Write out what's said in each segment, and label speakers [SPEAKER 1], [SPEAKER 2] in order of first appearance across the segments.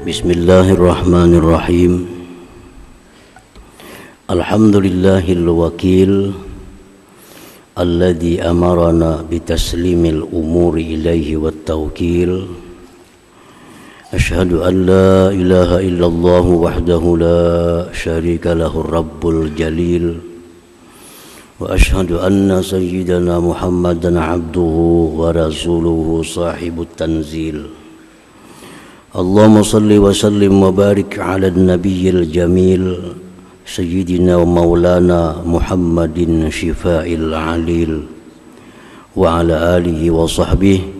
[SPEAKER 1] Bismillahirrahmanirrahim. Alhamdulillahil wakil alladzi amarana bitaslimil umuri ilaihi wat tawkil. Asyhadu an la ilaha illallah wahdahu la syarika lahu rabbul jalil. Wa asyhadu anna sayyidana Muhammadan abduhu wa rasuluhu sahibut tanzil. Allahumma salli wa sallim wa barik ala nabiyyil jamil sayyidina wa maulana Muhammadin syifa'il alil wa ala alihi wa sahbihi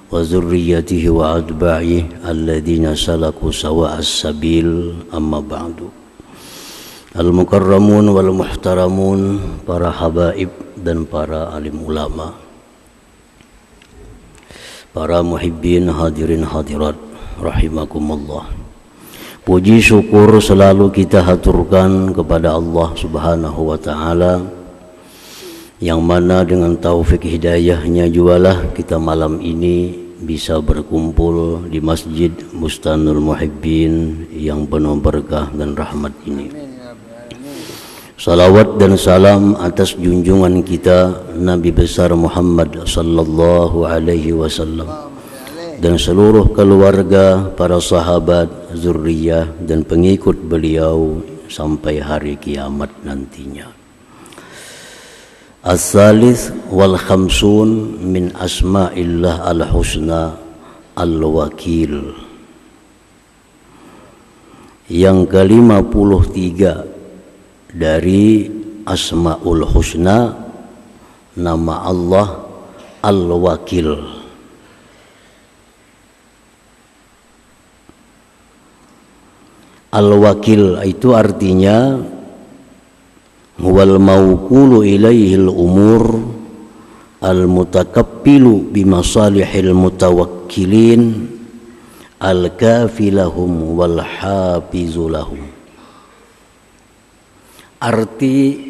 [SPEAKER 1] wa zurriyyatihi wa adba'ihi alladhina salaku sawa'as sabil, amma ba'du. Al-mukarramun wal muhtaramun, para habaib dan para alim ulama, para muhibbin hadirin hadirat rahimakumullah. Puji syukur selalu kita haturkan kepada Allah Subhanahu wa ta'ala, yang mana dengan taufik hidayahnya jualah kita malam ini bisa berkumpul di Masjid Bustanul Muhibbin yang penuh berkah dan rahmat ini. Salawat dan salam atas junjungan kita Nabi besar Muhammad sallallahu alaihi wasallam dan seluruh keluarga, para sahabat, zurriyah dan pengikut beliau sampai hari kiamat nantinya. As-salis wal khamsun min asma'illah al-husna al-wakil. Yang ke-53 dari Asma'ul Husna, nama Allah Al-Wakil. Al-Wakil itu artinya huwal mawkulu ilaihil umur al-mutakappilu bimasalihil mutawakkilin al-kafilahum wal hafizulahum. Arti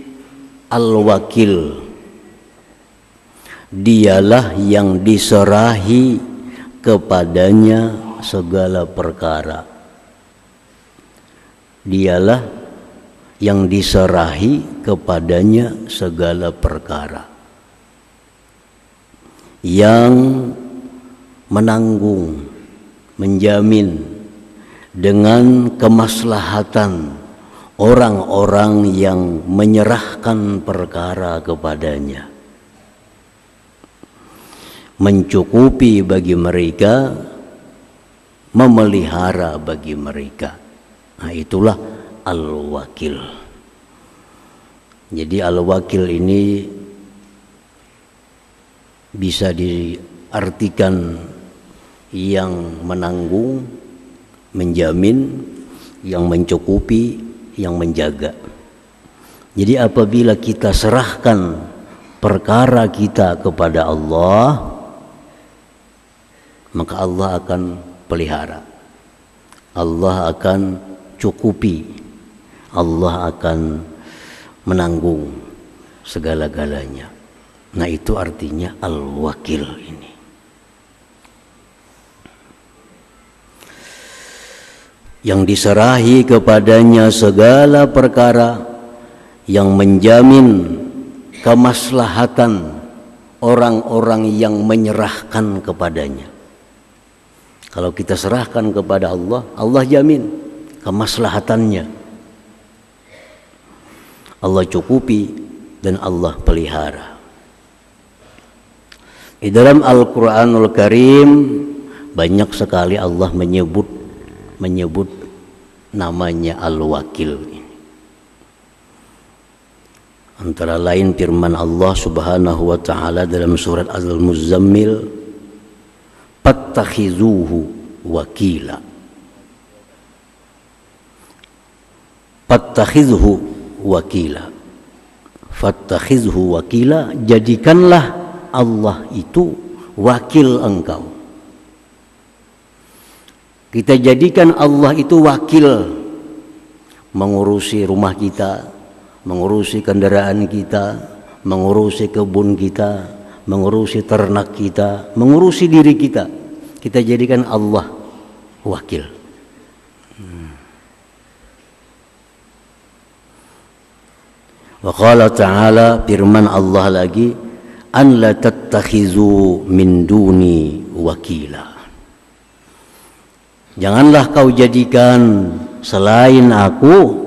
[SPEAKER 1] al-wakil, dialah yang diserahi kepadanya segala perkara. Dialah yang diserahi kepadanya segala perkara, yang menanggung, menjamin dengan kemaslahatan orang-orang yang menyerahkan perkara kepadanya, mencukupi bagi mereka, memelihara bagi mereka. Nah, itulah al-wakil. Jadi al-wakil ini bisa diartikan yang menanggung, menjamin, yang mencukupi, yang menjaga. Jadi apabila kita serahkan perkara kita kepada Allah, maka Allah akan pelihara, Allah akan cukupi, Allah akan menanggung segala-galanya. Nah, itu artinya al-wakil ini. Yang diserahi kepadanya segala perkara, yang menjamin kemaslahatan orang-orang yang menyerahkan kepadanya. Kalau kita serahkan kepada Allah, Allah jamin kemaslahatannya, Allah cukupi dan Allah pelihara. Di dalam Al-Quranul Karim banyak sekali Allah menyebut namanya Al-Wakil. Antara lain firman Allah Subhanahu wa ta'ala dalam surat Al-Muzammil, "Fattakhizuhu wakila." Fattakhizhu wakila. Fattakhizhu wakila, jadikanlah Allah itu wakil engkau. Kita jadikan Allah itu wakil, mengurusi rumah kita, mengurusi kendaraan kita, mengurusi kebun kita, mengurusi ternak kita, mengurusi diri kita. Kita jadikan Allah wakil. Wa qala ta'ala, firman Allah lagi, an la tattakhizu min duni wakila. Janganlah kau jadikan selain aku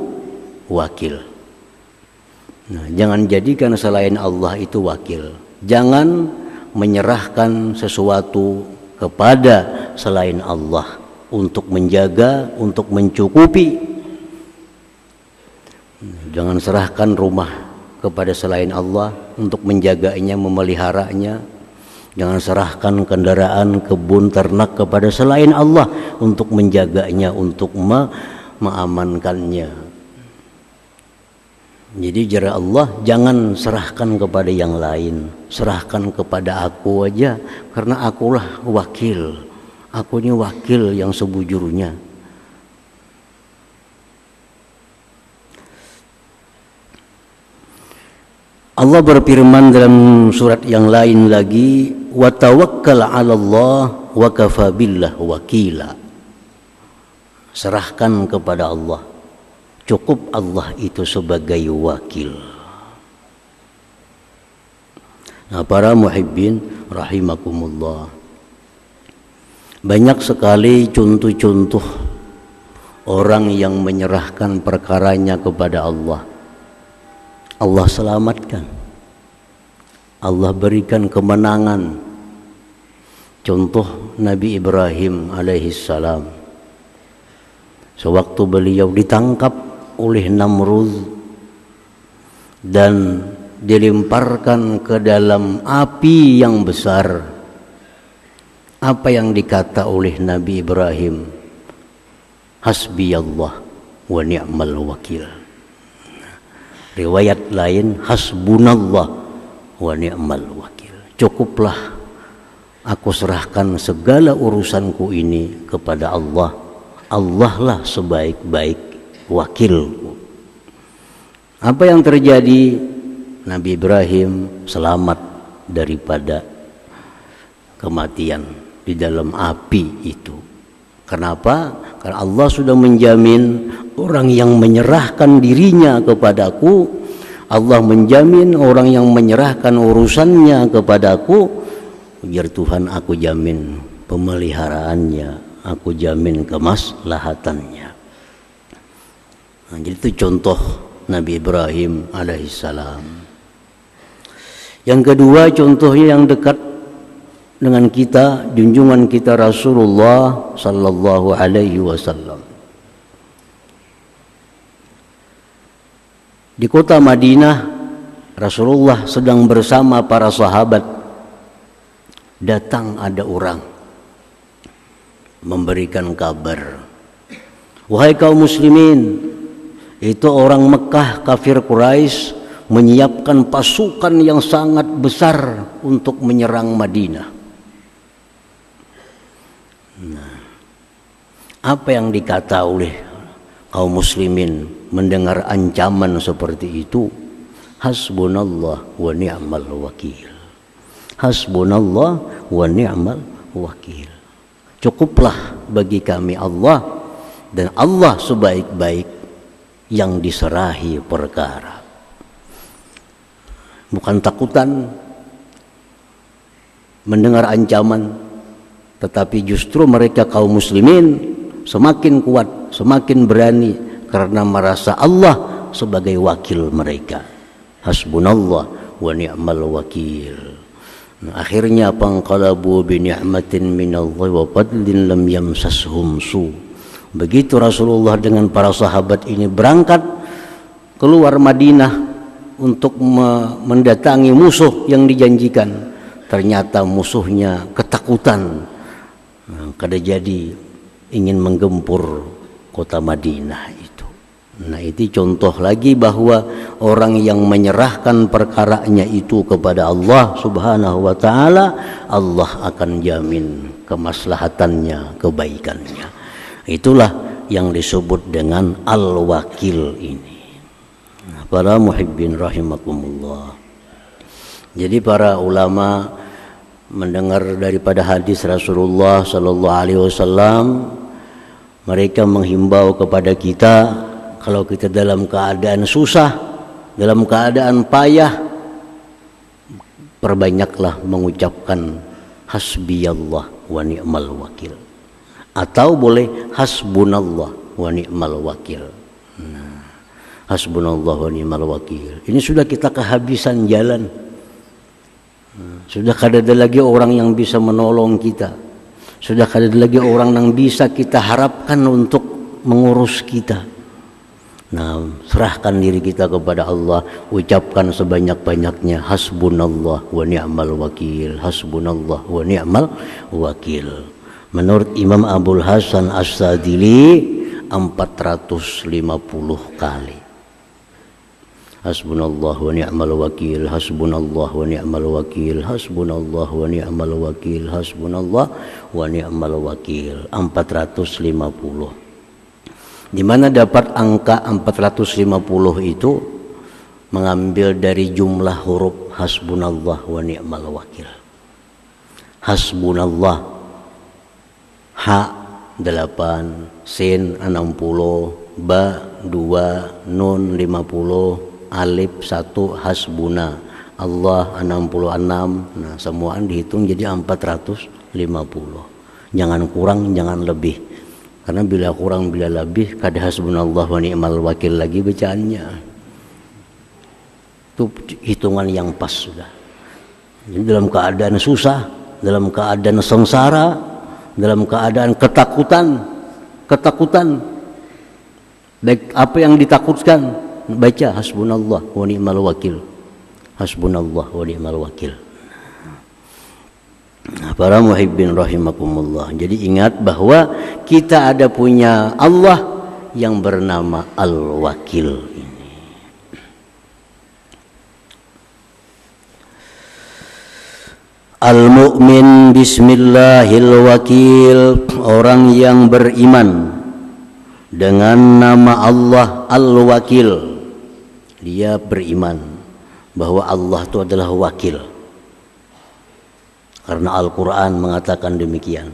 [SPEAKER 1] wakil. Nah, jangan jadikan selain Allah itu wakil. Jangan menyerahkan sesuatu kepada selain Allah untuk menjaga, untuk mencukupi. Jangan serahkan rumah kepada selain Allah untuk menjaganya, memeliharanya. Jangan serahkan kendaraan, kebun, ternak kepada selain Allah untuk menjaganya, untuk mengamankannya. Jadi jara Allah, jangan serahkan kepada yang lain, serahkan kepada aku aja, karena akulah wakil. Aku ini wakil yang sebujurnya. Allah berfirman dalam surat yang lain lagi, wa tawakkal 'ala Allah wa kafa billah wakila. Serahkan kepada Allah, cukup Allah itu sebagai wakil. Nah, para muhibbin rahimakumullah, banyak sekali contoh-contoh orang yang menyerahkan perkaranya kepada Allah. Allah selamatkan, Allah berikan kemenangan. Contoh Nabi Ibrahim alaihissalam, sewaktu beliau ditangkap oleh Namrud dan dilemparkan ke dalam api yang besar, apa yang dikata oleh Nabi Ibrahim? Hasbiyallah wa ni'mal wakil. Riwayat lain, hasbunallah wa ni'mal wakil. Cukuplah aku serahkan segala urusanku ini kepada Allah. Allah lah sebaik-baik wakilku. Apa yang terjadi? Nabi Ibrahim selamat daripada kematian di dalam api itu. Kenapa? Karena Allah sudah menjamin orang yang menyerahkan dirinya kepadaku, Allah menjamin orang yang menyerahkan urusannya kepadaku, biar Tuhan aku jamin pemeliharaannya, aku jamin kemaslahatannya. Nah, jadi itu contoh Nabi Ibrahim alaihissalam. Yang kedua, contohnya yang dekat dengan kita, junjungan kita Rasulullah sallallahu alaihi wasallam. Di kota Madinah, Rasulullah sedang bersama para sahabat. Datang ada orang memberikan kabar, wahai kaum muslimin, itu orang Mekah kafir Quraisy menyiapkan pasukan yang sangat besar untuk menyerang Madinah. Nah, apa yang dikata oleh kaum muslimin mendengar ancaman seperti itu? Hasbunallah wa ni'mal wakil. Hasbunallah wa ni'mal wakil. Cukuplah bagi kami Allah, dan Allah sebaik-baik yang diserahi perkara. Bukan takutan mendengar ancaman, tetapi justru mereka kaum muslimin semakin kuat, semakin berani karena merasa Allah sebagai wakil mereka. Hasbunallah wa ni'mal wakil. Nah, akhirnya panqalabu bi ni'matin minallahi wa fadlin lam yamsashum su. Begitu Rasulullah dengan para sahabat ini berangkat keluar Madinah untuk mendatangi musuh yang dijanjikan, ternyata musuhnya ketakutan. Nah, kada jadi ingin menggempur kota Madinah itu. Nah, itu contoh lagi bahwa orang yang menyerahkan perkaranya itu kepada Allah Subhanahu wa taala, Allah akan jamin kemaslahatannya, kebaikannya. Itulah yang disebut dengan al-wakil ini. Nah, para muhibbin rahimakumullah. Jadi para ulama mendengar daripada hadis Rasulullah sallallahu alaihi wasallam, mereka menghimbau kepada kita, kalau kita dalam keadaan susah, dalam keadaan payah, perbanyaklah mengucapkan hasbiyallah wa ni'mal wakil, atau boleh hasbunallah wa ni'mal wakil. Hasbunallah wa ni'mal wakil. Ini sudah kita kehabisan jalan. Sudah kada ada lagi orang yang bisa menolong kita. Sudah kada ada lagi orang yang bisa kita harapkan untuk mengurus kita. Nah, serahkan diri kita kepada Allah, ucapkan sebanyak-banyaknya hasbunallah wa ni'mal wakil, hasbunallah wa ni'mal wakil. Menurut Imam Abul Hasan As-Sadili 450 kali. Hasbunallah wa ni'mal wakil, hasbunallah wa ni'mal wakil, hasbunallah wa ni'mal wakil, hasbunallah wa ni'mal wakil, 450. Di mana dapat angka 450 itu? Mengambil dari jumlah huruf hasbunallah wa ni'mal wakil. Hasbunallah, ha 8, sin 60, ba 2, nun 50, alif 1, hasbuna, Allah 66. Nah, semuaan dihitung jadi 450. Jangan kurang, jangan lebih. Karena bila kurang bila lebih, kada hasbunallah wa ni'mal wakil lagi bacaannya. Itu hitungan yang pas sudah. Jadi dalam keadaan susah, dalam keadaan sengsara, dalam keadaan ketakutan, baik apa yang ditakutkan, baca hasbunallah wa ni'mal wakil, hasbunallah wa ni'mal wakil. Para muhibbin rahimakumullah. Jadi ingat bahwa kita ada punya Allah yang bernama Al-Wakil ini. Al-mu'min bismillahil wakil, orang yang beriman dengan nama Allah Al-Wakil. Dia beriman bahwa Allah itu adalah wakil. Karena Al-Quran mengatakan demikian.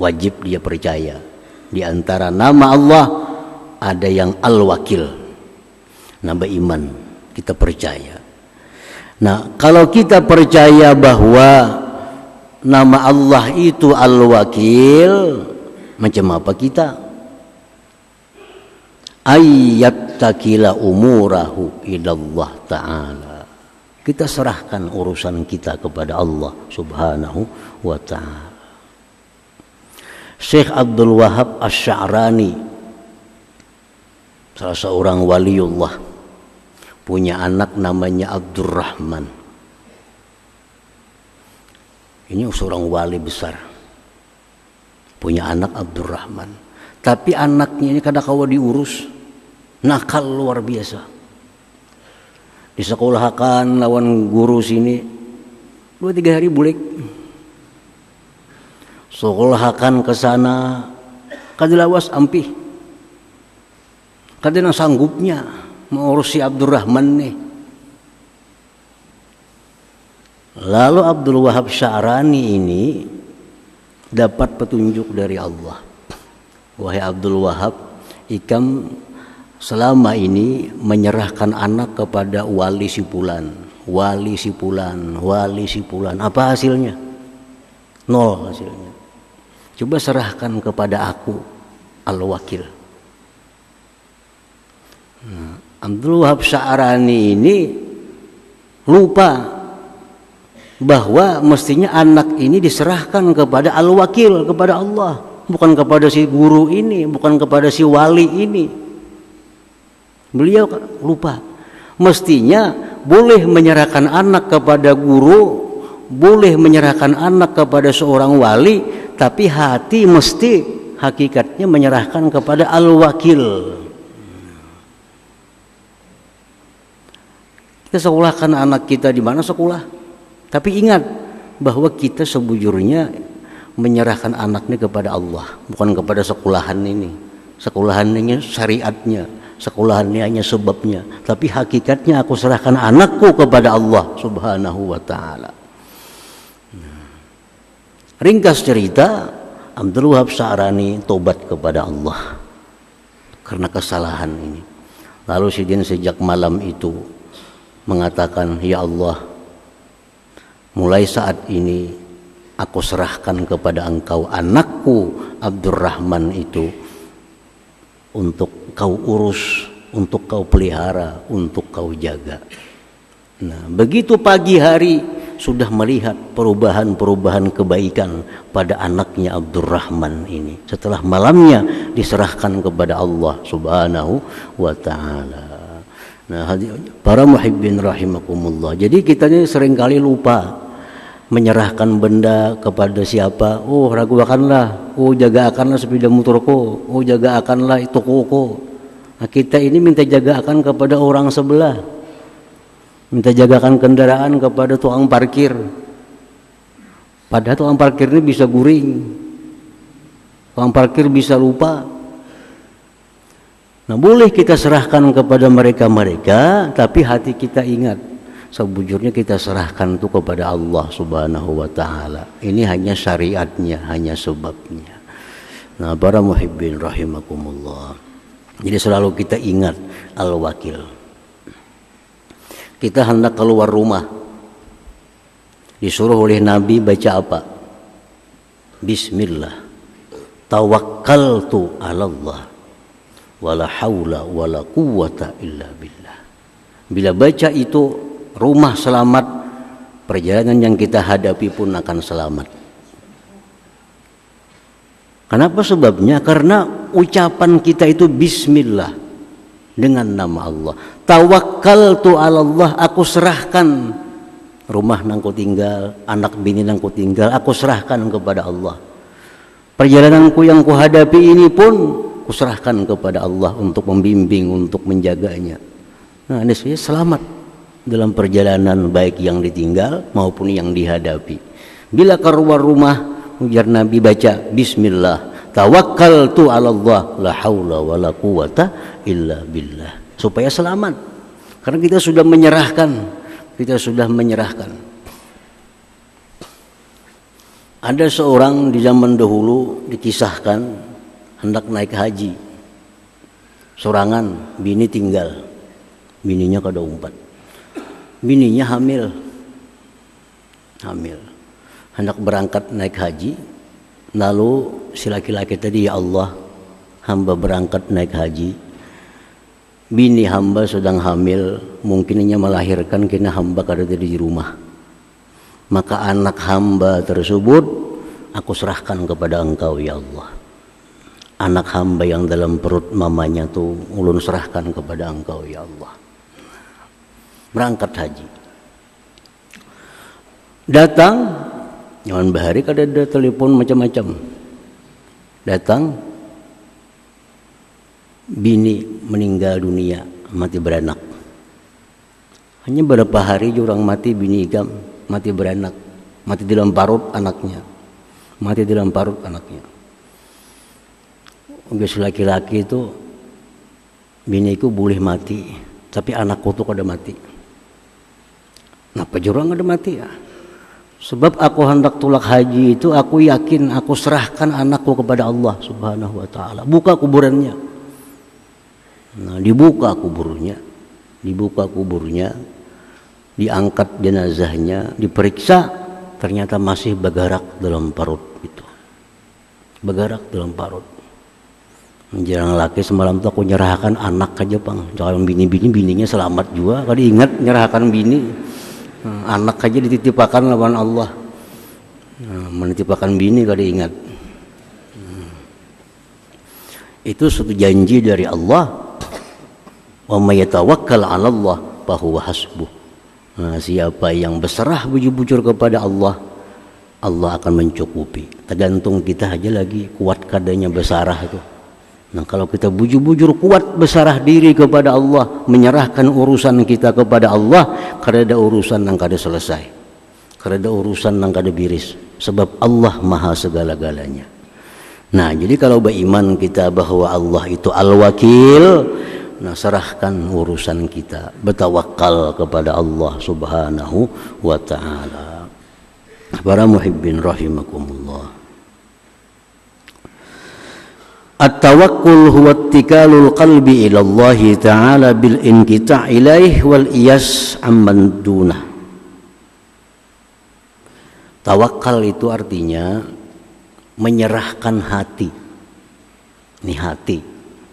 [SPEAKER 1] Wajib dia percaya. Di antara nama Allah ada yang Al-Wakil. Nama iman, kita percaya. Nah, kalau kita percaya bahwa nama Allah itu Al-Wakil, macam apa kita? Ayat takila umurahu ilallah ta'ala. Kita serahkan urusan kita kepada Allah subhanahu wa ta'ala. Syekh Abdul Wahab Asy-Sya'rani, salah seorang waliullah, punya anak namanya Abdurrahman. Ini seorang wali besar, punya anak Abdurrahman. Tapi anaknya ini kadang-kadang diurus, nakal luar biasa. Disekolahkan lawan guru sini 2-3 hari bulik. Sekolahkan ke sana kadilawas ampih. Kadang sanggupnya mengurus si Abdurrahman nih. Lalu Abdul Wahab Sya'rani ini dapat petunjuk dari Allah. Wahai Abdul Wahab, ikam selama ini menyerahkan anak kepada wali si fulan, wali si fulan, wali si fulan. Apa hasilnya? Nol hasilnya. Coba serahkan kepada aku, Al-Wakil. Abdul Wahab Sya'rani ini lupa bahwa mestinya anak ini diserahkan kepada Al-Wakil, kepada Allah, bukan kepada si guru ini, bukan kepada si wali ini. Beliau lupa. Mestinya boleh menyerahkan anak kepada guru, boleh menyerahkan anak kepada seorang wali, tapi hati mesti hakikatnya menyerahkan kepada Al-Wakil. Kita sekolahkan anak kita di mana sekolah, tapi ingat bahwa kita sebujurnya menyerahkan anaknya kepada Allah, bukan kepada sekolahan ini. Sekolahan ini syariatnya, sekolahannya hanya sebabnya, tapi hakikatnya aku serahkan anakku kepada Allah subhanahu wa ta'ala. Ringkas cerita, Abdul Wahab Sya'rani tobat kepada Allah karena kesalahan ini. Lalu Sidin sejak malam itu mengatakan, ya Allah, mulai saat ini aku serahkan kepada engkau anakku Abdurrahman itu untuk kau urus, untuk kau pelihara, untuk kau jaga. Nah, begitu pagi hari sudah melihat perubahan-perubahan kebaikan pada anaknya Abdurrahman ini. Setelah malamnya diserahkan kepada Allah Subhanahu wa ta'ala. Nah, para muhibbin rahimakumullah. Jadi kita ini seringkali lupa menyerahkan benda kepada siapa. Oh, raguakanlah. Oh, jaga akanlah sepeda motorku. Oh, jaga akanlah tokoku. Nah, kita ini minta jaga akan kepada orang sebelah. Minta jagakan kendaraan kepada tukang parkir. Padahal tukang parkir ini bisa guring. Tukang parkir bisa lupa. Nah, boleh kita serahkan kepada mereka-mereka, tapi hati kita ingat, sebujurnya kita serahkan itu kepada Allah Subhanahu wa ta'ala. Ini hanya syariatnya, hanya sebabnya. Nah, para muhibbin rahimakumullah. Jadi selalu kita ingat al-wakil. Kita hendak keluar rumah, disuruh oleh Nabi baca apa? Bismillah, tawakkaltu 'ala Allah, wala haula wala quwwata illa billah. Bila baca itu, rumah selamat, perjalanan yang kita hadapi pun akan selamat. Kenapa sebabnya? Karena ucapan kita itu bismillah, dengan nama Allah. Tawakkaltu 'ala Allah, aku serahkan rumah nang ku tinggal, anak bini nang ku tinggal, aku serahkan kepada Allah. Perjalananku yang ku hadapi ini pun ku serahkan kepada Allah untuk membimbing, untuk menjaganya. Nah, ini saya selamat dalam perjalanan baik yang ditinggal maupun yang dihadapi. Bila keluar rumah, ujar Nabi baca bismillah, tawakkaltu 'ala Allah, la haula wala quwwata illa billah. Supaya selamat. Karena kita sudah menyerahkan. Ada seorang di zaman dahulu dikisahkan hendak naik haji. Sorangan, bini tinggal. Bininya kada umpat. Bininya hamil. Hendak berangkat naik haji. Lalu si laki-laki tadi, ya Allah, hamba berangkat naik haji. Bini hamba sedang hamil, mungkinnya melahirkan, kena hamba kada di rumah. Maka anak hamba tersebut aku serahkan kepada engkau ya Allah. Anak hamba yang dalam perut mamanya tuh ulun serahkan kepada engkau ya Allah. Berangkat haji. Datang, nyaman bahari kada ada telepon macam-macam. Datang, bini meninggal dunia, mati beranak. Hanya beberapa hari jurang mati bini igam, mati beranak, mati dalam parut anaknya. Ugas laki-laki itu, biniku boleh mati, tapi anakku tuh kada mati. Kenapa jurang kada mati ya? Sebab aku hendak tulak haji itu, aku yakin aku serahkan anakku kepada Allah Subhanahu wa ta'ala. Buka kuburannya. Nah, dibuka kuburnya, diangkat jenazahnya, diperiksa, ternyata masih bergerak dalam parut itu. Menjelang laki semalam tuh aku nyerahkan anak aja bang, jangan bininya selamat juga, kali ingat nyerahkan bini. Anak aja dititipakan lawan Allah. Menitipakan bini kada ingat. Itu suatu janji dari Allah. Wa may yatawakkal 'ala Allah fa huwa hasbuh. Nah, siapa yang berserah bujur-bujur kepada Allah, Allah akan mencukupi. Tergantung kita aja lagi kuat kadanya bersarah itu. Nah, kalau kita bujur-bujur kuat bersarah diri kepada Allah, menyerahkan urusan kita kepada Allah, kada ada urusan yang kada selesai, kada ada urusan yang kada biris, sebab Allah maha segala-galanya. Nah, jadi kalau beriman kita bahwa Allah itu al-wakil, nah serahkan urusan kita, bertawakal kepada Allah Subhanahu wa ta'ala. Para muhibbin rahimakumullah. At-tawakkul huwa ittikalul qalbi ila Allah Ta'ala bil inqita' ilaih wal iyas amman dunah. Tawakal itu artinya menyerahkan hati. Ini hati.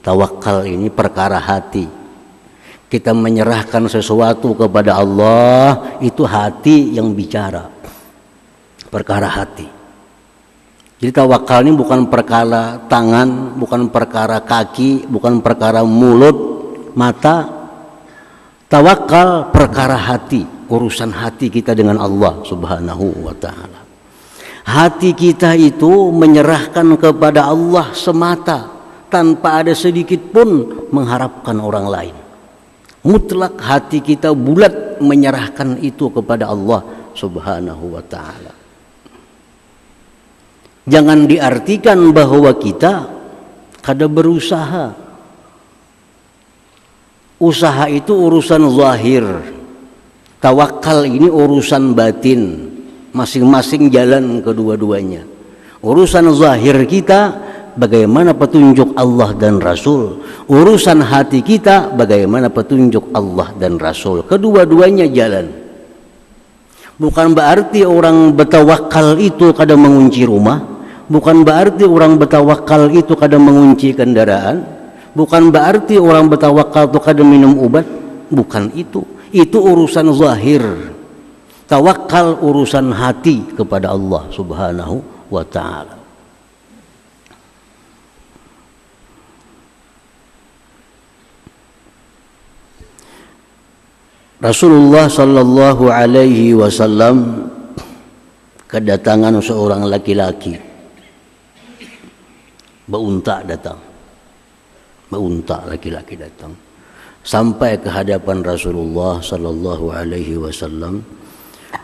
[SPEAKER 1] Tawakal ini perkara hati. Kita menyerahkan sesuatu kepada Allah, itu hati yang bicara. Perkara hati. Jadi tawakal ini bukan perkara tangan, bukan perkara kaki, bukan perkara mulut, mata. Tawakal perkara hati, urusan hati kita dengan Allah Subhanahu wa ta'ala. Hati kita itu menyerahkan kepada Allah semata, tanpa ada sedikit pun mengharapkan orang lain. Mutlak hati kita bulat menyerahkan itu kepada Allah Subhanahu wa ta'ala. Jangan diartikan bahwa kita kada berusaha. Usaha itu urusan zahir. Tawakal ini urusan batin. Masing-masing jalan kedua-duanya. Urusan zahir kita bagaimana petunjuk Allah dan Rasul. Urusan hati kita bagaimana petunjuk Allah dan Rasul. Kedua-duanya jalan. Bukan berarti orang bertawakal itu kadang mengunci rumah. Bukan berarti orang bertawakal itu kadang mengunci kendaraan. Bukan berarti orang bertawakal itu kadang minum obat. Bukan itu. Itu urusan zahir. Tawakal urusan hati kepada Allah Subhanahu wa ta'ala. Rasulullah sallallahu alaihi wasallam kedatangan seorang laki-laki. Beunta datang. Beunta laki-laki datang. Sampai ke hadapan Rasulullah sallallahu alaihi wasallam.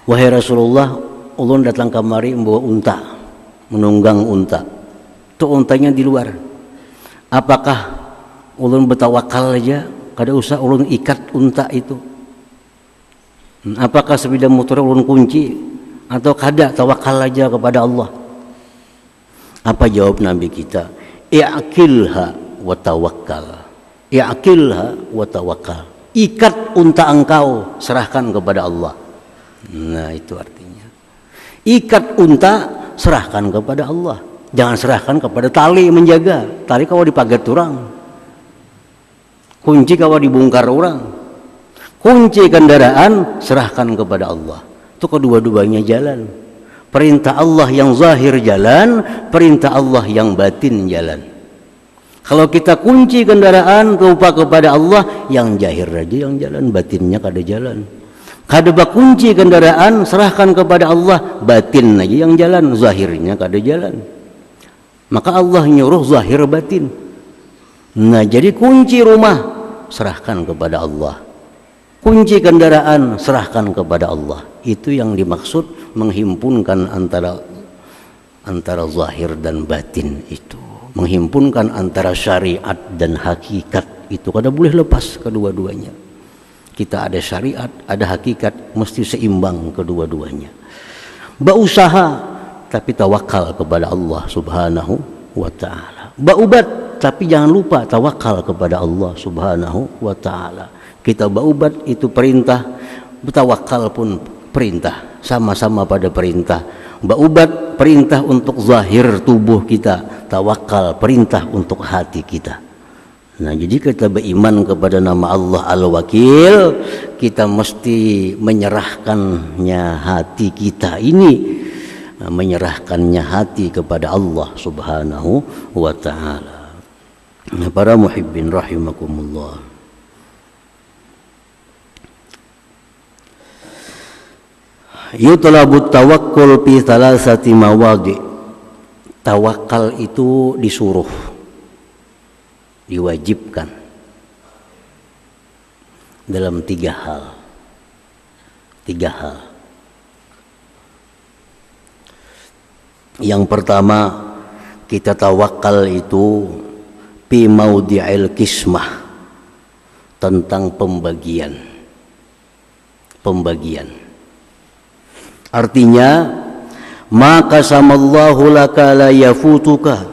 [SPEAKER 1] Wahai Rasulullah, ulun datang kamari membawa unta, menunggang unta. Itu untanya di luar. Apakah ulun bertawakal aja, kada usah ulun ikat unta itu? Apakah sepeda motor ulun kunci atau kada tawakal aja kepada Allah? Apa jawab Nabi kita? I'qilha wa tawakkal. I'qilha wa tawakkal. Ikat unta engkau, serahkan kepada Allah. Nah, itu artinya. Ikat unta, serahkan kepada Allah. Jangan serahkan kepada tali menjaga. Tali kau dipagat orang. Kunci kau dibongkar orang. Kunci kendaraan, serahkan kepada Allah. Itu kedua-duanya jalan. Perintah Allah yang zahir jalan, perintah Allah yang batin jalan. Kalau kita kunci kendaraan lupa kepada Allah, yang zahir aja yang jalan, batinnya kada jalan. Kada kunci kendaraan, serahkan kepada Allah, batin aja yang jalan, zahirnya kada jalan. Maka Allah nyuruh zahir batin. Nah, jadi kunci rumah serahkan kepada Allah. Kunci kendaraan serahkan kepada Allah. Itu yang dimaksud menghimpunkan antara zahir dan batin itu. Menghimpunkan antara syariat dan hakikat itu. Kada boleh lepas kedua-duanya. Kita ada syariat, ada hakikat, mesti seimbang kedua-duanya. Berusaha tapi tawakal kepada Allah Subhanahu wa ta'ala. Berubat tapi jangan lupa tawakal kepada Allah Subhanahu wa ta'ala. Kita berubat itu perintah, bertawakal pun perintah, sama-sama pada perintah. Berubat perintah untuk zahir tubuh kita, tawakal perintah untuk hati kita. Nah, jadi kita beriman kepada nama Allah Al-Wakil, kita mesti menyerahkannya hati kita ini, menyerahkannya hati kepada Allah Subhanahu wa ta'ala. Nah, para muhibbin rahimakumullah. Yutlabut tawakkul fi thalathati mawadi. Tawakal itu disuruh, diwajibkan dalam tiga hal. Yang pertama, kita tawakal itu fi maudi'il kismah, tentang pembagian. Artinya, maka samallahu laka la yafutuka.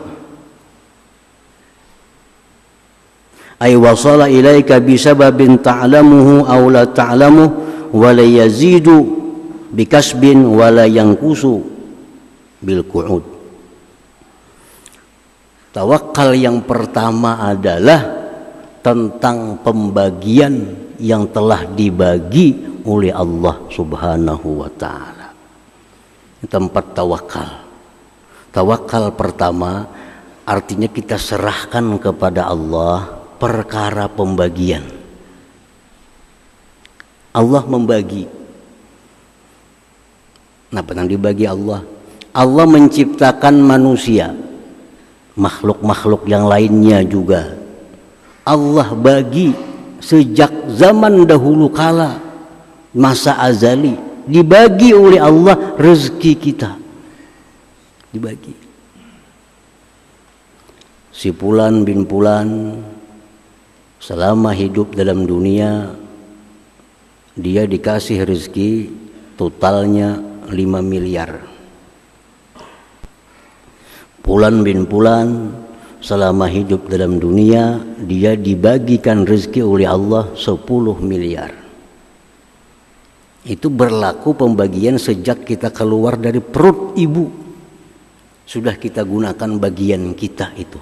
[SPEAKER 1] ay wasala ilaika bisababin ta'lamuhu aw la ta'lamuhu wa la yazidu bikasbin wa la yanqusu bil qu'ud. Tawakal yang pertama adalah tentang pembagian yang telah dibagi oleh Allah Subhanahu wa ta'ala. Tempat tawakal. Tawakal pertama artinya kita serahkan kepada Allah perkara pembagian. Allah membagi. Nah, yang dibagi Allah? Allah menciptakan manusia, makhluk-makhluk yang lainnya juga. Allah bagi sejak zaman dahulu kala, masa azali, dibagi oleh Allah rezeki kita. Dibagi. Si Fulan bin Fulan selama hidup dalam dunia dia dikasih rezeki totalnya 5 miliar. Fulan bin Fulan selama hidup dalam dunia dia dibagikan rezeki oleh Allah 10 miliar. Itu berlaku pembagian sejak kita keluar dari perut ibu. Sudah kita gunakan bagian kita itu.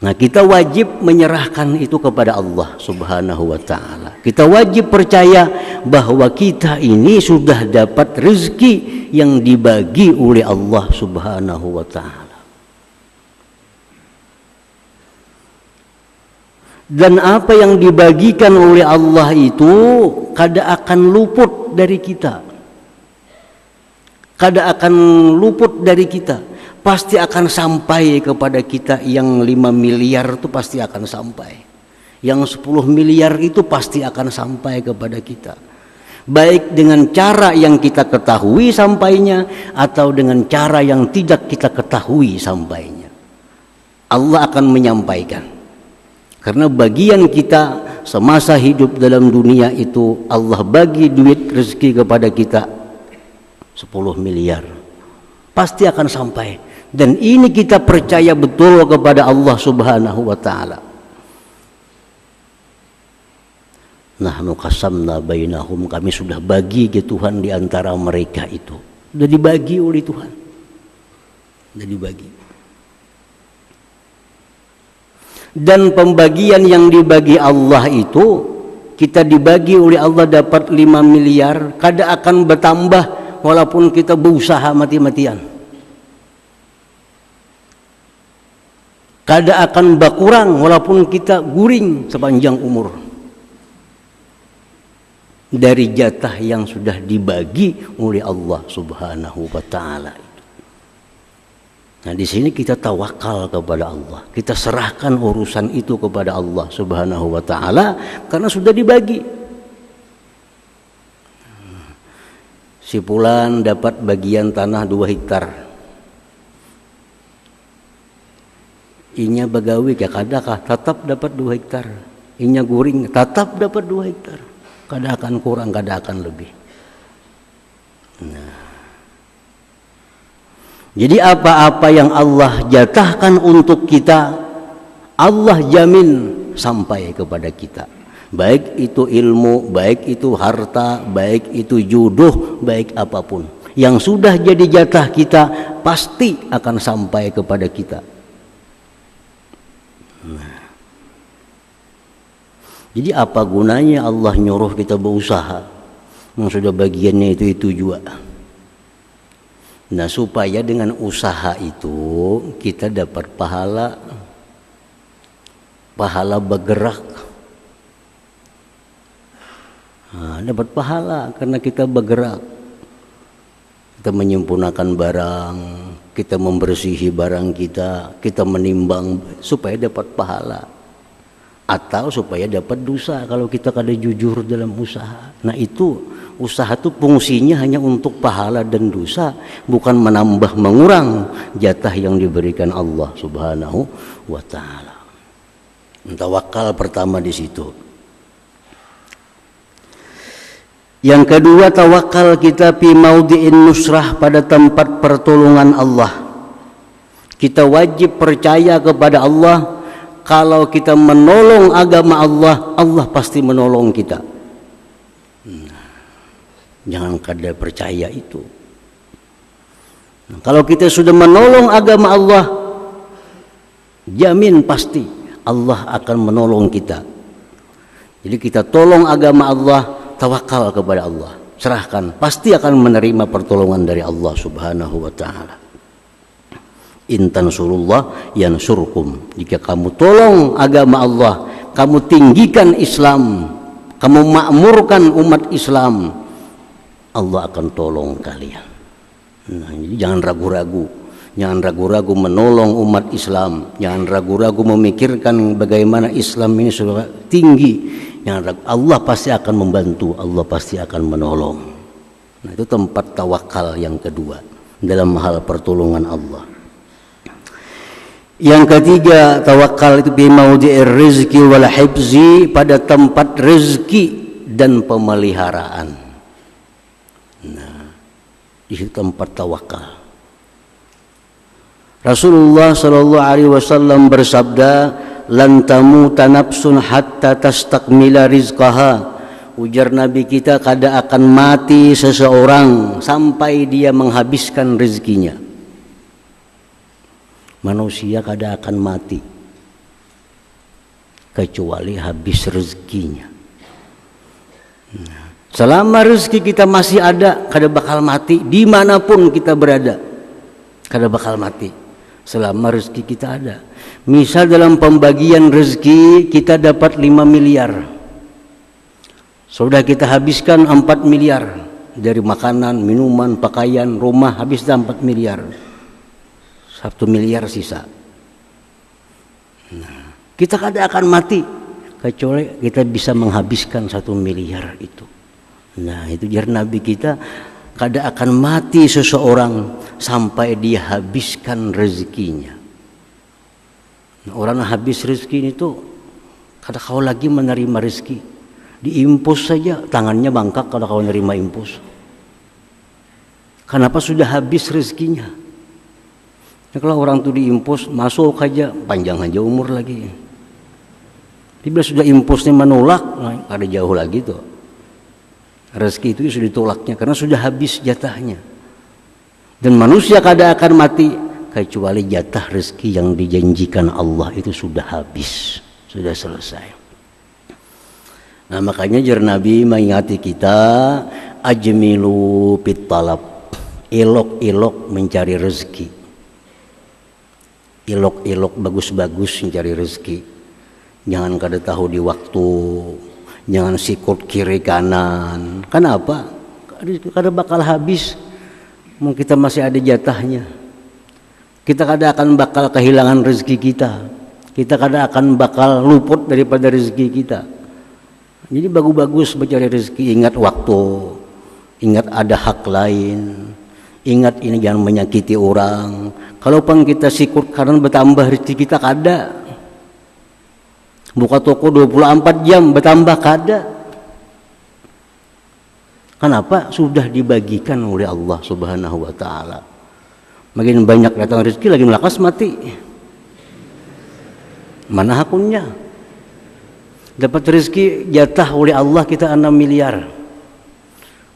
[SPEAKER 1] Nah, kita wajib menyerahkan itu kepada Allah Subhanahu wa ta'ala. Kita wajib percaya bahwa kita ini sudah dapat rezeki yang dibagi oleh Allah Subhanahu wa ta'ala. Dan apa yang dibagikan oleh Allah itu kada akan luput dari kita. Kada akan luput dari kita. Pasti akan sampai kepada kita. Yang 5 miliar itu pasti akan sampai. Yang 10 miliar itu pasti akan sampai kepada kita. Baik dengan cara yang kita ketahui sampainya, atau dengan cara yang tidak kita ketahui sampainya. Allah akan menyampaikan. Karena bagian kita semasa hidup dalam dunia itu Allah bagi duit rezeki kepada kita 10 miliar. Pasti akan sampai. Dan ini kita percaya betul kepada Allah Subhanahu wa ta'ala. Nahnu qasamna bainahum, kami sudah bagi ke Tuhan di antara mereka itu. Sudah dibagi oleh Tuhan. Sudah dibagi. Dan pembagian yang dibagi Allah itu, kita dibagi oleh Allah dapat 5 miliar, kada akan bertambah walaupun kita berusaha mati-matian. Kada akan berkurang walaupun kita guring sepanjang umur. Dari jatah yang sudah dibagi oleh Allah Subhanahu wa ta'ala. Nah, di sini kita tawakal kepada Allah. Kita serahkan urusan itu kepada Allah Subhanahu wa ta'ala karena sudah dibagi. Si Fulan dapat bagian tanah 2 hektar. Inya bagawi ya kadakah tetap dapat 2 hektar. Inya guring tetap dapat 2 hektar. Kada akan kurang, kada akan lebih. Nah, jadi apa-apa yang Allah jatahkan untuk kita, Allah jamin sampai kepada kita. Baik itu ilmu, baik itu harta, baik itu jodoh, baik apapun. Yang sudah jadi jatah kita pasti akan sampai kepada kita. Nah, jadi apa gunanya Allah nyuruh kita berusaha? Yang sudah bagiannya itu juga. Nah, supaya dengan usaha itu kita dapat pahala bergerak. Nah, dapat pahala karena kita bergerak. Kita menyempurnakan barang, kita membersihi barang kita menimbang supaya dapat pahala. Atau supaya dapat dosa kalau kita kada jujur dalam usaha. Nah, itu usaha itu fungsinya hanya untuk pahala dan dosa, bukan menambah mengurang jatah yang diberikan Allah Subhanahu wa ta'ala. Tawakal pertama di situ. Yang kedua, tawakal kita fi maudhi'in nusrah, pada tempat pertolongan Allah. Kita wajib percaya kepada Allah kalau kita menolong agama Allah, Allah pasti menolong kita. Jangan kada percaya itu. Kalau kita sudah menolong agama Allah, jamin pasti Allah akan menolong kita. Jadi kita tolong agama Allah, tawakal kepada Allah, serahkan, pasti akan menerima pertolongan dari Allah Subhanahu wa taala. In tansurullah yansurkum. Jika kamu tolong agama Allah, kamu tinggikan Islam, kamu makmurkan umat Islam, Allah akan tolong kalian. Nah, jadi jangan ragu-ragu, jangan ragu-ragu menolong umat Islam, jangan ragu-ragu memikirkan bagaimana Islam ini sudah tinggi. Jangan ragu, Allah pasti akan membantu, Allah pasti akan menolong. Nah, itu tempat tawakal yang kedua dalam hal pertolongan Allah. Yang ketiga, tawakal itu bi maudhi'ir rizqi wal hifzi, pada tempat rezeki dan pemeliharaan. Nah, di situ tempat tawakal. Rasulullah sallallahu alaihi wasallam bersabda, "Lan tamuta nafsun hatta tastakmila rizqaha." Ujar Nabi kita, kada akan mati seseorang sampai dia menghabiskan rezekinya. Manusia kada akan mati kecuali habis rezekinya. Selama rezeki kita masih ada, kada bakal mati. Dimanapun kita berada, kada bakal mati selama rezeki kita ada. Misal dalam pembagian rezeki kita dapat 5 miliar, sudah kita habiskan 4 miliar dari makanan, minuman, pakaian, rumah, habis 4 miliar. 1 miliar sisa. Nah, kita kada akan mati kecuali kita bisa menghabiskan 1 miliar itu. Nah, itu jar Nabi kita, kada akan mati seseorang sampai dia habiskan rezekinya. Nah, orang habis rezeki itu kada kau lagi menerima rezeki. Diimpus saja tangannya bangkak kalau kau menerima impus. Kenapa? Sudah habis rezekinya. Nah, kalau orang itu diimpus, masuk aja, panjang aja umur lagi. Bila sudah impusnya menolak, nah, ada jauh lagi tuh. Rezeki itu sudah ditolaknya karena sudah habis jatahnya. Dan manusia kada akan mati kecuali jatah rezeki yang dijanjikan Allah itu sudah habis, sudah selesai. Nah, makanya jar Nabi mengingati kita, ajmilu fit talab, elok-elok mencari rezeki. Elok-elok bagus-bagus mencari rezeki. Jangan kada tahu di waktu, jangan sikut kiri kanan. Kenapa? Kada bakal habis. Mungkin kita masih ada jatahnya. Kita kada akan bakal kehilangan rezeki kita. Kita kada akan bakal luput daripada rezeki kita. Jadi bagus-bagus mencari rezeki. Ingat waktu, ingat ada hak lain, ingat ini jangan menyakiti orang. Kalau pun kita sikut kanan bertambah rezeki kita kada. Buka toko 24 jam bertambah kada. Kenapa? Sudah dibagikan oleh Allah Subhanahu wa taala. Makin banyak datang rezeki lagi melakas mati. Mana hakunnya? Dapat rezeki jatah oleh Allah kita 6 miliar.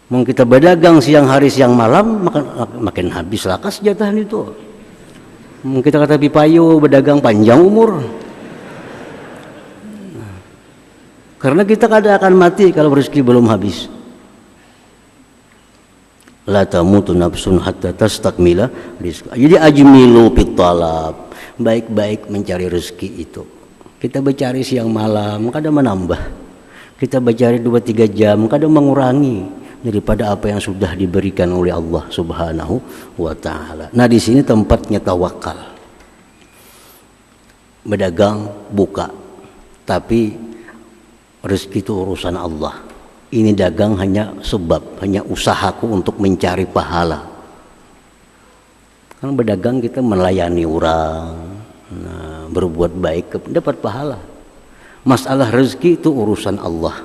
[SPEAKER 1] Mau kita berdagang siang hari siang malam makin habis lakas jatah itu. Mau kita kata pipayo berdagang panjang umur. Karena kita kada akan mati kalau rezeki belum habis. La tamutu nafsun hatta tastakmila rizqa. Jadi ajmilu fit talab, baik-baik mencari rezeki itu. Kita bercari siang malam, kadang menambah. Kita bercari 2-3 jam, kadang mengurangi daripada apa yang sudah diberikan oleh Allah Subhanahu wa taala. Nah, di sini tempatnya tawakal. Berdagang buka, tapi rezeki itu urusan Allah. Ini dagang hanya sebab, hanya usahaku untuk mencari pahala. Kan berdagang kita melayani orang, nah, berbuat baik dapat pahala. Masalah rezeki itu urusan Allah.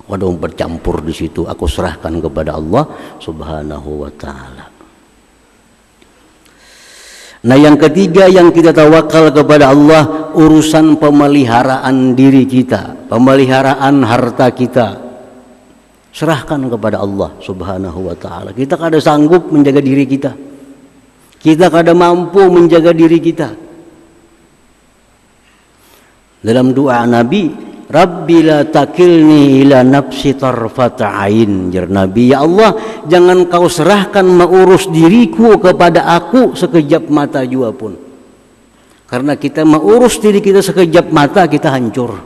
[SPEAKER 1] Waduh, bercampur di situ, aku serahkan kepada Allah Subhanahu wa taala. Nah, yang ketiga yang kita tawakal kepada Allah, urusan pemeliharaan diri kita, pemeliharaan harta kita, serahkan kepada Allah Subhanahu wa ta'ala. Kita kada sanggup menjaga diri kita, kita kada mampu menjaga diri kita. Dalam doa Nabi, Rabbi la takilni ila nafsi tarfata ain, jar Nabi, ya Allah, jangan kau serahkan mengurus diriku kepada aku sekejap mata jua pun. Karena kita mengurus diri kita sekejap mata, kita hancur,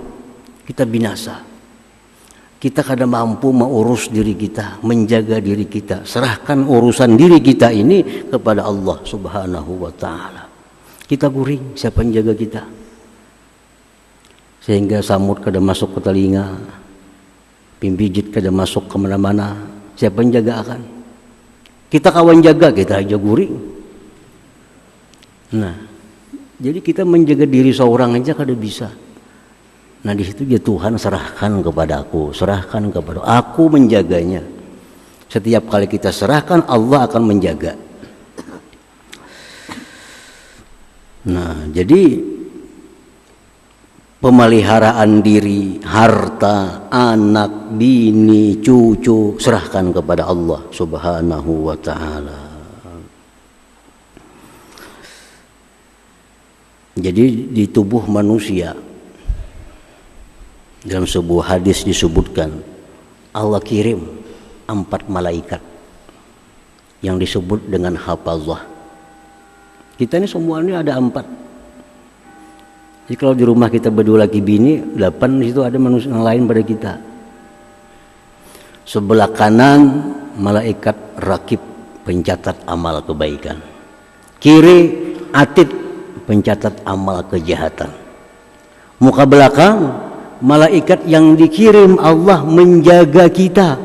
[SPEAKER 1] kita binasa. Kita kada mampu mengurus diri kita, menjaga diri kita. Serahkan urusan diri kita ini kepada Allah Subhanahu wa ta'ala. Kita guring, siapa yang jaga kita? Sehingga samut kada masuk ke telinga, pimpijit kada masuk ke mana-mana, siapa yang jaga akan? Kita kawan jaga, kita aja guring. Nah, jadi kita menjaga diri seorang aja kada bisa. Nah di situ ya Tuhan serahkan kepada aku, serahkan kepada aku menjaganya. Setiap kali kita serahkan, Allah akan menjaga. Nah jadi pemeliharaan diri, harta, anak, bini, cucu, serahkan kepada Allah Subhanahu wa ta'ala. Jadi di tubuh manusia, dalam sebuah hadis disebutkan Allah kirim 4 malaikat yang disebut dengan hafazah. Kita ini semuanya ada 4. Jadi kalau di rumah kita berdua laki bini, 8 di situ ada manusia yang lain pada kita. Sebelah kanan malaikat rakib pencatat amal kebaikan, kiri atid pencatat amal kejahatan. Muka belakang malaikat yang dikirim Allah menjaga kita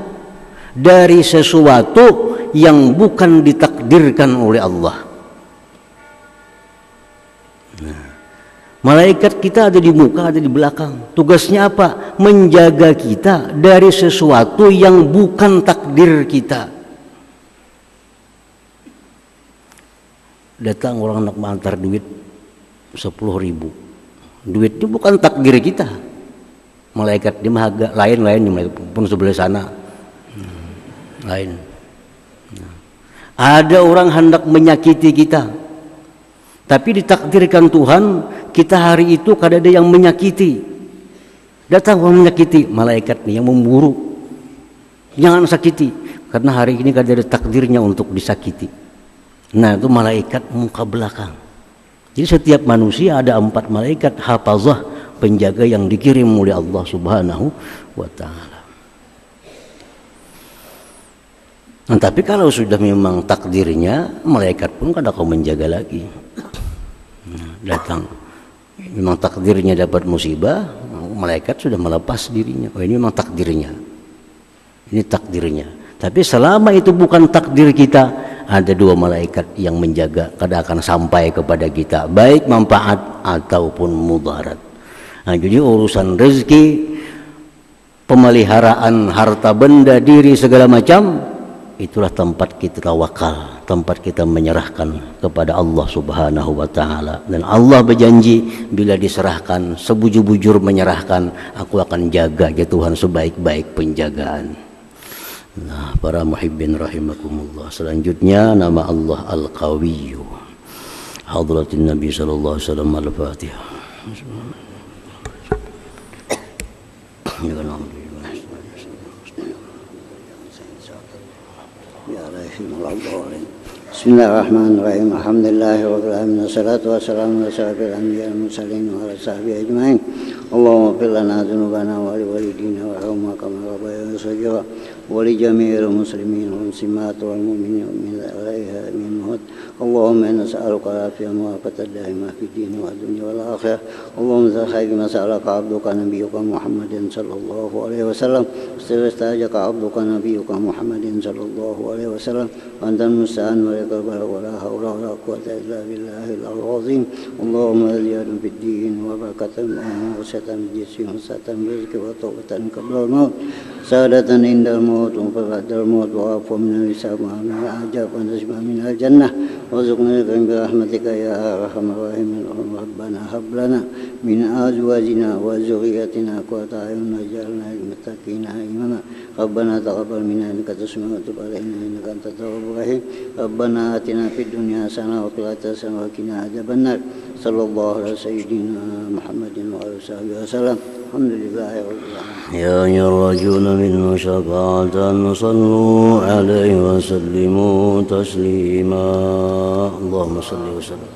[SPEAKER 1] dari sesuatu yang bukan ditakdirkan oleh Allah. Nah, malaikat kita ada di muka, ada di belakang. Tugasnya apa? Menjaga kita dari sesuatu yang bukan takdir kita. Datang orang nak mengantar duit 10.000. Duit itu bukan takdir kita. Malaikat di mahaga lain pun sebelah sana. Lain. Ada orang hendak menyakiti kita, tapi ditakdirkan Tuhan kita hari itu kada ada yang menyakiti. Datang orang menyakiti, malaikat nih yang memburu, jangan sakiti, karena hari ini kada ada takdirnya untuk disakiti. Nah itu malaikat muka belakang. Jadi setiap manusia ada 4 malaikat hafazah, penjaga yang dikirim oleh Allah Subhanahu wa ta'ala. Nah, tapi kalau sudah memang takdirnya, malaikat pun kada kau menjaga lagi. Nah, datang memang takdirnya dapat musibah, malaikat sudah melepas dirinya. Oh ini memang takdirnya, ini takdirnya. Tapi selama itu bukan takdir kita, ada 2 malaikat yang menjaga, kada akan sampai kepada kita, baik manfaat ataupun mudarat. Nah, jadi urusan rezeki, pemeliharaan harta benda, diri segala macam, itulah tempat kita tawakal, tempat kita menyerahkan kepada Allah Subhanahu wa ta'ala. Dan Allah berjanji bila diserahkan, sebujur-bujur menyerahkan, aku akan jaga ya Tuhan sebaik-baik penjagaan. Nah, para muhibbin rahimakumullah, selanjutnya nama Allah Al-Qawiyyu. Hadratin Nabi sallallahu alaihi wasallam. Al-Fatihah.
[SPEAKER 2] Bismillahirrahmanirrahim. Alhamdulillahirabbil alamin. Wassalatu wassalamu ala asyrafil anbiya'i wal mursalin wa ala sahbihi ajmain. Allahumma ighfir lana dzunubana wa li walidina warhamhum kama rabbayana shaghira wa li jami'il muslimin wal muslimat wal mu'minin min alaiha min maut. Allahumma inna nas'aluka al-afiyah wa al-afata ad-daimah fid din wa dunya wal akhirah. Allahumma za khairi ma sa'alaka 'abduka nabiyyuka Muhammadin sallallahu alaihi wasallam. Istajaka 'abduka nabiyyuka Muhammadin sallallahu alaihi wasallam. Antal musta'an wa lakal balagh wa la hawla wa la quwwata illa billahil azim. Allahumma ziyadna fid din wa barakatan wa syatan jismi wa satan rizqi wa tawbatan qabla al-maut. Sadatan indal maut الموت وبعد الموت وعفو من الحساب ومن العذاب ونجمع من الجنة وارزقنا الكريم برحمتك يا أرحم الراحمين. ربنا هب لنا من أزواجنا وذريتنا قرة أعين واجعلنا للمتقين إماما. ربنا تقبل منا إنك تسمع وتب علينا إنك أنت التواب الرحيم. ربنا آتنا في الدنيا حسنة وفي الآخرة حسنة وقنا عذاب النار. صلى الله على سيدنا محمد وعلى آله وصحبه وسلم. الحمد لله رب العالمين.
[SPEAKER 1] يا أيها الرجل منه شفاعة صلوا عليه وسلموا تسليما. اللهم صل وسلم.